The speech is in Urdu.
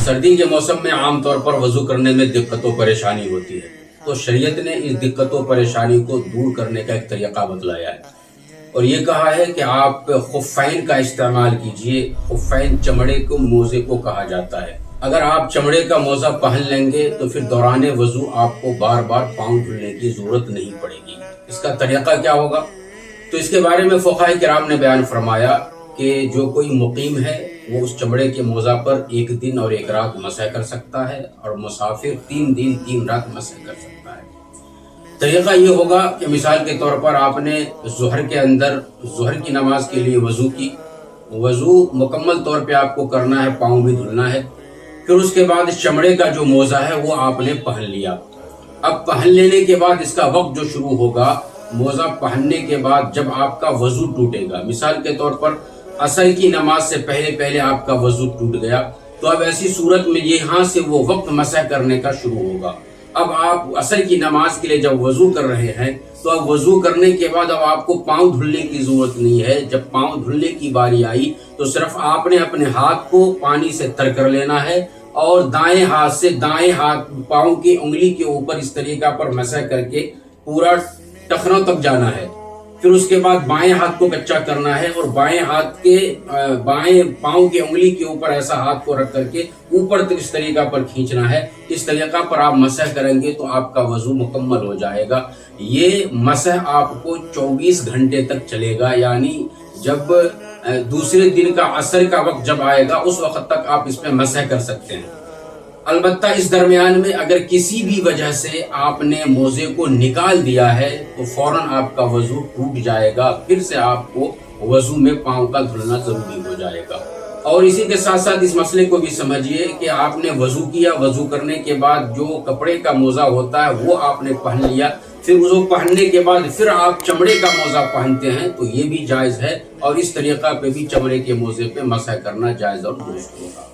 سردی کے موسم میں عام طور پر وضو کرنے میں دقت و پریشانی ہوتی ہے، تو شریعت نے اس دقت و پریشانی کو دور کرنے کا ایک طریقہ بتلایا ہے اور یہ کہا ہے کہ آپ خفین کا استعمال کیجئے۔ خفین چمڑے کو موزے کو کہا جاتا ہے۔ اگر آپ چمڑے کا موزہ پہن لیں گے تو پھر دوران وضو آپ کو بار بار پاؤں دھلنے کی ضرورت نہیں پڑے گی۔ اس کا طریقہ کیا ہوگا؟ تو اس کے بارے میں فقہاء کرام نے بیان فرمایا کہ جو کوئی مقیم ہے وہ اس چمڑے کے موزہ پر 1 دن اور 1 رات مسح کر سکتا ہے، اور مسافر 3 دن 3 رات مسح کر سکتا ہے۔ طریقہ یہ ہوگا کہ مثال کے طور پر آپ نے ظہر کے اندر ظہر کی نماز کے لیے وضو کی، وضو مکمل طور پہ آپ کو کرنا ہے، پاؤں بھی دھلنا ہے، پھر اس کے بعد چمڑے کا جو موزہ ہے وہ آپ نے پہن لیا۔ اب پہن لینے کے بعد اس کا وقت جو شروع ہوگا، موزہ پہننے کے بعد جب آپ کا وضو ٹوٹے گا، مثال کے طور پر عصر کی نماز سے پہلے آپ کا وضو ٹوٹ گیا، تو اب ایسی صورت میں یہاں سے وہ وقت مسح کرنے کا شروع ہوگا۔ اب آپ عصر کی نماز کے لیے جب وضو کر رہے ہیں تو اب وضو کرنے کے بعد اب آپ کو پاؤں دھلنے کی ضرورت نہیں ہے۔ جب پاؤں دھلنے کی باری آئی تو صرف آپ نے اپنے ہاتھ کو پانی سے تر کر لینا ہے اور دائیں ہاتھ سے دائیں ہاتھ پاؤں کی انگلی کے اوپر اس طریقہ پر مسح کر کے پورا ٹخنوں تک جانا ہے۔ پھر اس کے بعد بائیں ہاتھ کو کچا کرنا ہے اور بائیں ہاتھ کے بائیں پاؤں کی انگلی کے اوپر ایسا ہاتھ کو رکھ کر کے اوپر تک اس طریقہ پر کھینچنا ہے۔ اس طریقہ پر آپ مسح کریں گے تو آپ کا وضو مکمل ہو جائے گا۔ یہ مسح آپ کو 24 گھنٹے تک چلے گا، یعنی جب دوسرے دن کا عصر کا وقت جب آئے گا اس وقت تک آپ اس پہ مسح کر سکتے ہیں۔ البتہ اس درمیان میں اگر کسی بھی وجہ سے آپ نے موزے کو نکال دیا ہے تو فوراً آپ کا وضو ٹوٹ جائے گا، پھر سے آپ کو وضو میں پاؤں کا دھلنا ضروری ہو جائے گا۔ اور اسی کے ساتھ ساتھ اس مسئلے کو بھی سمجھیے کہ آپ نے وضو کیا، وضو کرنے کے بعد جو کپڑے کا موزہ ہوتا ہے وہ آپ نے پہن لیا، پھر وضو پہننے کے بعد پھر آپ چمڑے کا موزہ پہنتے ہیں تو یہ بھی جائز ہے، اور اس طریقہ پہ بھی چمڑے کے موزے پہ مسح کرنا جائز اور درست ہوگا۔